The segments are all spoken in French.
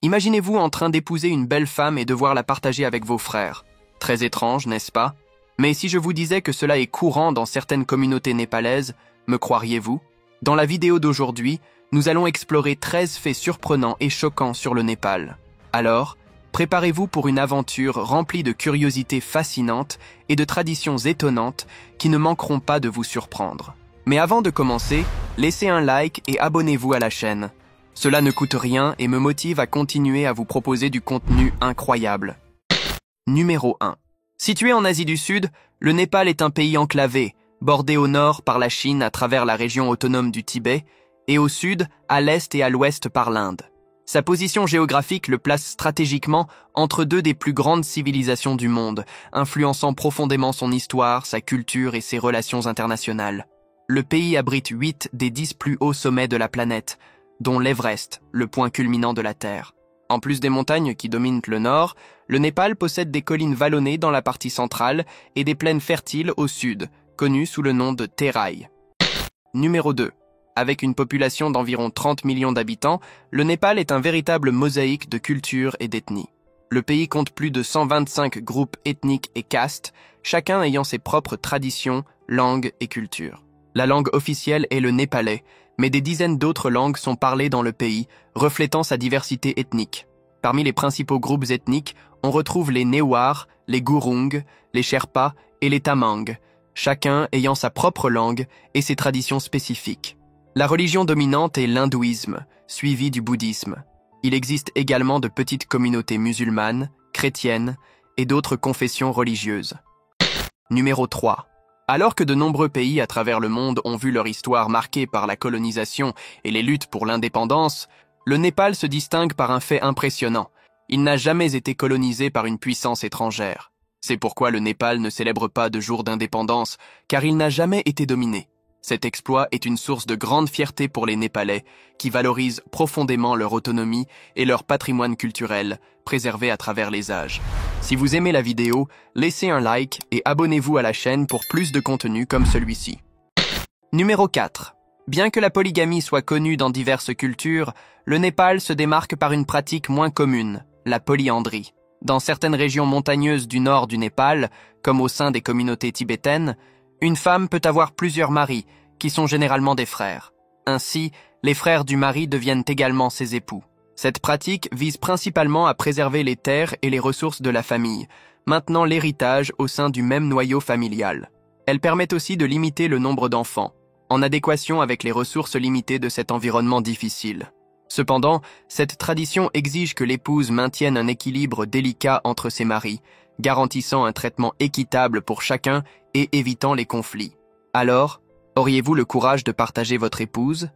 Imaginez-vous en train d'épouser une belle femme et devoir la partager avec vos frères. Très étrange, n'est-ce pas? Mais si je vous disais que cela est courant dans certaines communautés népalaises, me croiriez-vous? Dans la vidéo d'aujourd'hui, nous allons explorer 13 faits surprenants et choquants sur le Népal. Alors, préparez-vous pour une aventure remplie de curiosités fascinantes et de traditions étonnantes qui ne manqueront pas de vous surprendre. Mais avant de commencer, laissez un like et abonnez-vous à la chaîne. Cela ne coûte rien et me motive à continuer à vous proposer du contenu incroyable. Numéro 1. Situé en Asie du Sud, le Népal est un pays enclavé, bordé au nord par la Chine à travers la région autonome du Tibet, et au sud, à l'est et à l'ouest par l'Inde. Sa position géographique le place stratégiquement entre deux des plus grandes civilisations du monde, influençant profondément son histoire, sa culture et ses relations internationales. Le pays abrite 8 des 10 plus hauts sommets de la planète, dont l'Everest, le point culminant de la Terre. En plus des montagnes qui dominent le nord, le Népal possède des collines vallonnées dans la partie centrale et des plaines fertiles au sud, connues sous le nom de Terai. Numéro 2. Avec une population d'environ 30 millions d'habitants, le Népal est un véritable mosaïque de cultures et d'ethnies. Le pays compte plus de 125 groupes ethniques et castes, chacun ayant ses propres traditions, langues et cultures. La langue officielle est le népalais, mais des dizaines d'autres langues sont parlées dans le pays, reflétant sa diversité ethnique. Parmi les principaux groupes ethniques, on retrouve les Newar, les Gurung, les Sherpas et les Tamang, chacun ayant sa propre langue et ses traditions spécifiques. La religion dominante est l'hindouisme, suivi du bouddhisme. Il existe également de petites communautés musulmanes, chrétiennes et d'autres confessions religieuses. Numéro 3. Alors que de nombreux pays à travers le monde ont vu leur histoire marquée par la colonisation et les luttes pour l'indépendance, le Népal se distingue par un fait impressionnant. Il n'a jamais été colonisé par une puissance étrangère. C'est pourquoi le Népal ne célèbre pas de jour d'indépendance, car il n'a jamais été dominé. Cet exploit est une source de grande fierté pour les Népalais, qui valorisent profondément leur autonomie et leur patrimoine culturel, préservé à travers les âges. Si vous aimez la vidéo, laissez un like et abonnez-vous à la chaîne pour plus de contenu comme celui-ci. Numéro 4. Bien que la polygamie soit connue dans diverses cultures, le Népal se démarque par une pratique moins commune, la polyandrie. Dans certaines régions montagneuses du nord du Népal, comme au sein des communautés tibétaines, une femme peut avoir plusieurs maris, qui sont généralement des frères. Ainsi, les frères du mari deviennent également ses époux. Cette pratique vise principalement à préserver les terres et les ressources de la famille, maintenant l'héritage au sein du même noyau familial. Elle permet aussi de limiter le nombre d'enfants, en adéquation avec les ressources limitées de cet environnement difficile. Cependant, cette tradition exige que l'épouse maintienne un équilibre délicat entre ses maris, garantissant un traitement équitable pour chacun et évitant les conflits. Alors, auriez-vous le courage de partager votre épouse?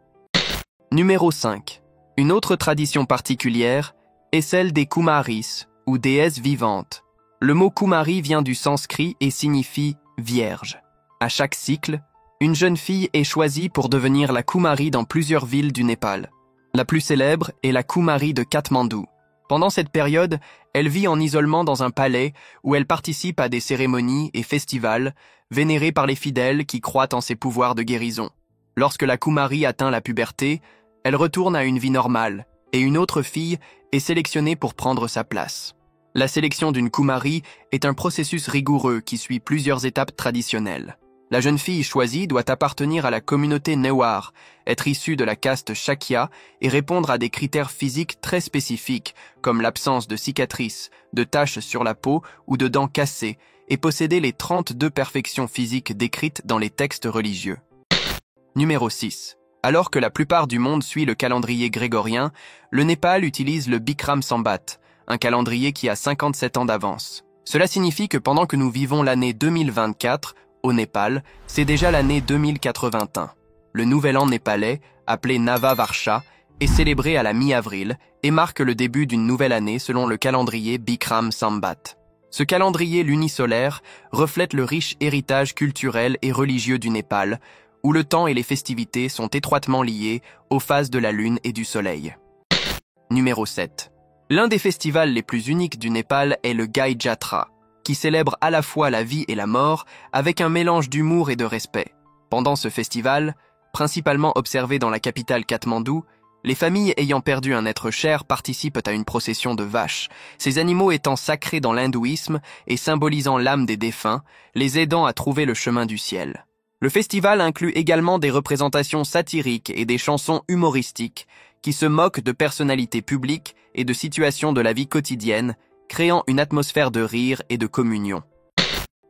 Numéro 5. Une autre tradition particulière est celle des Kumaris, ou déesses vivantes. Le mot Kumari vient du sanskrit et signifie « vierge ». À chaque cycle, une jeune fille est choisie pour devenir la Kumari dans plusieurs villes du Népal. La plus célèbre est la Kumari de Katmandou. Pendant cette période, elle vit en isolement dans un palais où elle participe à des cérémonies et festivals vénérés par les fidèles qui croient en ses pouvoirs de guérison. Lorsque la Kumari atteint la puberté, elle retourne à une vie normale et une autre fille est sélectionnée pour prendre sa place. La sélection d'une Kumari est un processus rigoureux qui suit plusieurs étapes traditionnelles. La jeune fille choisie doit appartenir à la communauté Newar, être issue de la caste Shakya et répondre à des critères physiques très spécifiques, comme l'absence de cicatrices, de taches sur la peau ou de dents cassées, et posséder les 32 perfections physiques décrites dans les textes religieux. Numéro 6. Alors que la plupart du monde suit le calendrier grégorien, le Népal utilise le Bikram Sambat, un calendrier qui a 57 ans d'avance. Cela signifie que pendant que nous vivons l'année 2024, au Népal, c'est déjà l'année 2081. Le nouvel an népalais, appelé Nava Varsha, est célébré à la mi-avril et marque le début d'une nouvelle année selon le calendrier Bikram Sambat. Ce calendrier lunisolaire reflète le riche héritage culturel et religieux du Népal, où le temps et les festivités sont étroitement liés aux phases de la lune et du soleil. Numéro 7. L'un des festivals les plus uniques du Népal est le Gai Jatra, qui célèbre à la fois la vie et la mort avec un mélange d'humour et de respect. Pendant ce festival, principalement observé dans la capitale Katmandou, Les familles ayant perdu un être cher participent à une procession de vaches, ces animaux étant sacrés dans l'hindouisme et symbolisant l'âme des défunts, les aidant à trouver le chemin du ciel. Le festival inclut également des représentations satiriques et des chansons humoristiques qui se moquent de personnalités publiques et de situations de la vie quotidienne, créant une atmosphère de rire et de communion.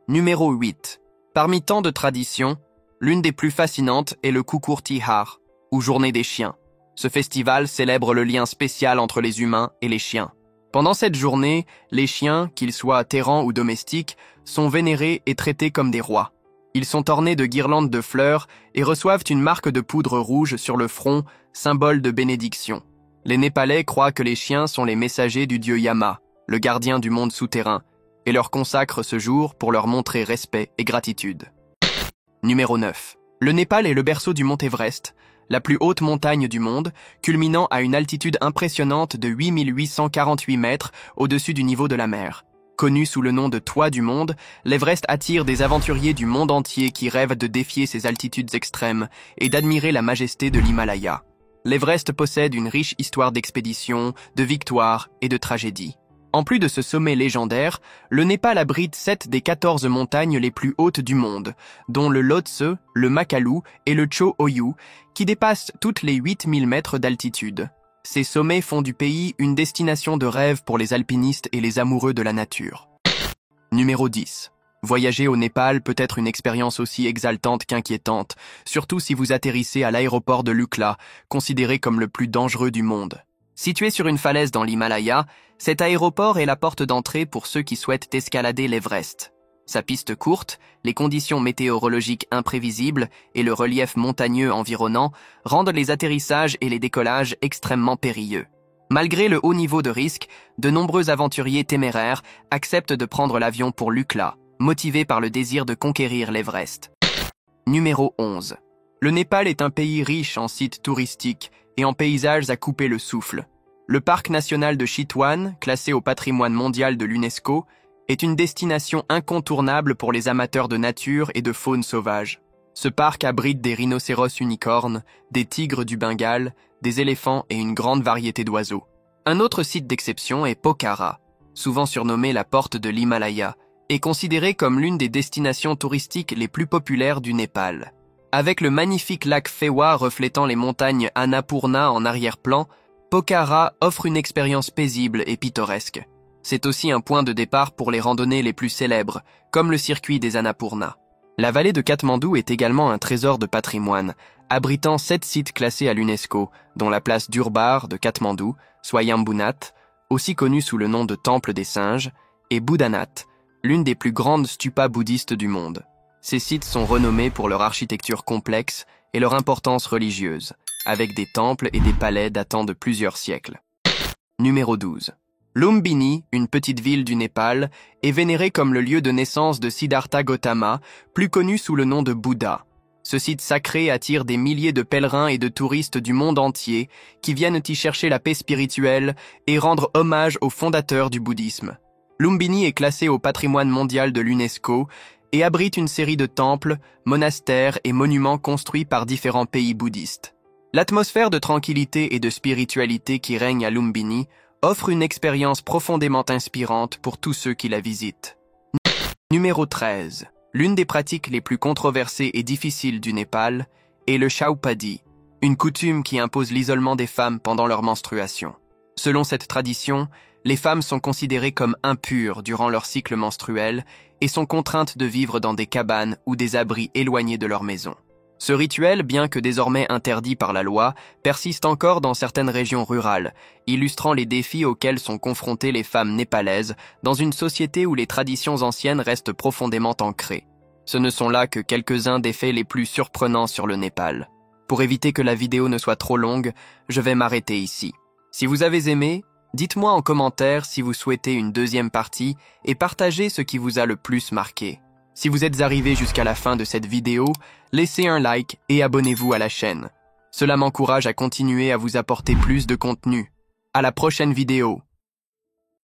Numéro 8. Parmi tant de traditions, l'une des plus fascinantes est le Kukur Tihar, ou Journée des chiens. Ce festival célèbre le lien spécial entre les humains et les chiens. Pendant cette journée, les chiens, qu'ils soient terrans ou domestiques, sont vénérés et traités comme des rois. Ils sont ornés de guirlandes de fleurs et reçoivent une marque de poudre rouge sur le front, symbole de bénédiction. Les Népalais croient que les chiens sont les messagers du dieu Yama, le gardien du monde souterrain, et leur consacrent ce jour pour leur montrer respect et gratitude. Numéro 9. Le Népal est le berceau du mont Everest, la plus haute montagne du monde, culminant à une altitude impressionnante de 8848 mètres au-dessus du niveau de la mer. Connu sous le nom de toit du monde, l'Everest attire des aventuriers du monde entier qui rêvent de défier ces altitudes extrêmes et d'admirer la majesté de l'Himalaya. L'Everest possède une riche histoire d'expéditions, de victoires et de tragédies. En plus de ce sommet légendaire, le Népal abrite 7 des 14 montagnes les plus hautes du monde, dont le Lhotse, le Makalu et le Cho Oyu, qui dépassent toutes les 8000 mètres d'altitude. Ces sommets font du pays une destination de rêve pour les alpinistes et les amoureux de la nature. Numéro 10. Voyager au Népal peut être une expérience aussi exaltante qu'inquiétante, surtout si vous atterrissez à l'aéroport de Lukla, considéré comme le plus dangereux du monde. Situé sur une falaise dans l'Himalaya, cet aéroport est la porte d'entrée pour ceux qui souhaitent escalader l'Everest. Sa piste courte, les conditions météorologiques imprévisibles et le relief montagneux environnant rendent les atterrissages et les décollages extrêmement périlleux. Malgré le haut niveau de risque, de nombreux aventuriers téméraires acceptent de prendre l'avion pour Lukla, motivés par le désir de conquérir l'Everest. Numéro 11. Le Népal est un pays riche en sites touristiques et en paysages à couper le souffle. Le parc national de Chitwan, classé au patrimoine mondial de l'UNESCO, est une destination incontournable pour les amateurs de nature et de faune sauvage. Ce parc abrite des rhinocéros unicornes, des tigres du Bengale, des éléphants et une grande variété d'oiseaux. Un autre site d'exception est Pokhara, souvent surnommé la porte de l'Himalaya, et considéré comme l'une des destinations touristiques les plus populaires du Népal. Avec le magnifique lac Fewa reflétant les montagnes Annapurna en arrière-plan, Pokhara offre une expérience paisible et pittoresque. C'est aussi un point de départ pour les randonnées les plus célèbres, comme le circuit des Annapurna. La vallée de Katmandou est également un trésor de patrimoine, abritant 7 sites classés à l'UNESCO, dont la place d'Urbar de Katmandou, Swayambunat, aussi connue sous le nom de Temple des singes, et Boudhanath, l'une des plus grandes stupas bouddhistes du monde. Ces sites sont renommés pour leur architecture complexe et leur importance religieuse, avec des temples et des palais datant de plusieurs siècles. Numéro 12. Lumbini, une petite ville du Népal, est vénérée comme le lieu de naissance de Siddhartha Gautama, plus connu sous le nom de Bouddha. Ce site sacré attire des milliers de pèlerins et de touristes du monde entier qui viennent y chercher la paix spirituelle et rendre hommage aux fondateurs du bouddhisme. Lumbini est classé au patrimoine mondial de l'UNESCO et abrite une série de temples, monastères et monuments construits par différents pays bouddhistes. L'atmosphère de tranquillité et de spiritualité qui règne à Lumbini offre une expérience profondément inspirante pour tous ceux qui la visitent. Numéro 13. L'une des pratiques les plus controversées et difficiles du Népal est le Chaupadi, une coutume qui impose l'isolement des femmes pendant leur menstruation. Selon cette tradition, les femmes sont considérées comme impures durant leur cycle menstruel et sont contraintes de vivre dans des cabanes ou des abris éloignés de leur maison. Ce rituel, bien que désormais interdit par la loi, persiste encore dans certaines régions rurales, illustrant les défis auxquels sont confrontées les femmes népalaises dans une société où les traditions anciennes restent profondément ancrées. Ce ne sont là que quelques-uns des faits les plus surprenants sur le Népal. Pour éviter que la vidéo ne soit trop longue, je vais m'arrêter ici. Si vous avez aimé, dites-moi en commentaire si vous souhaitez une deuxième partie et partagez ce qui vous a le plus marqué. Si vous êtes arrivé jusqu'à la fin de cette vidéo, laissez un like et abonnez-vous à la chaîne. Cela m'encourage à continuer à vous apporter plus de contenu. À la prochaine vidéo.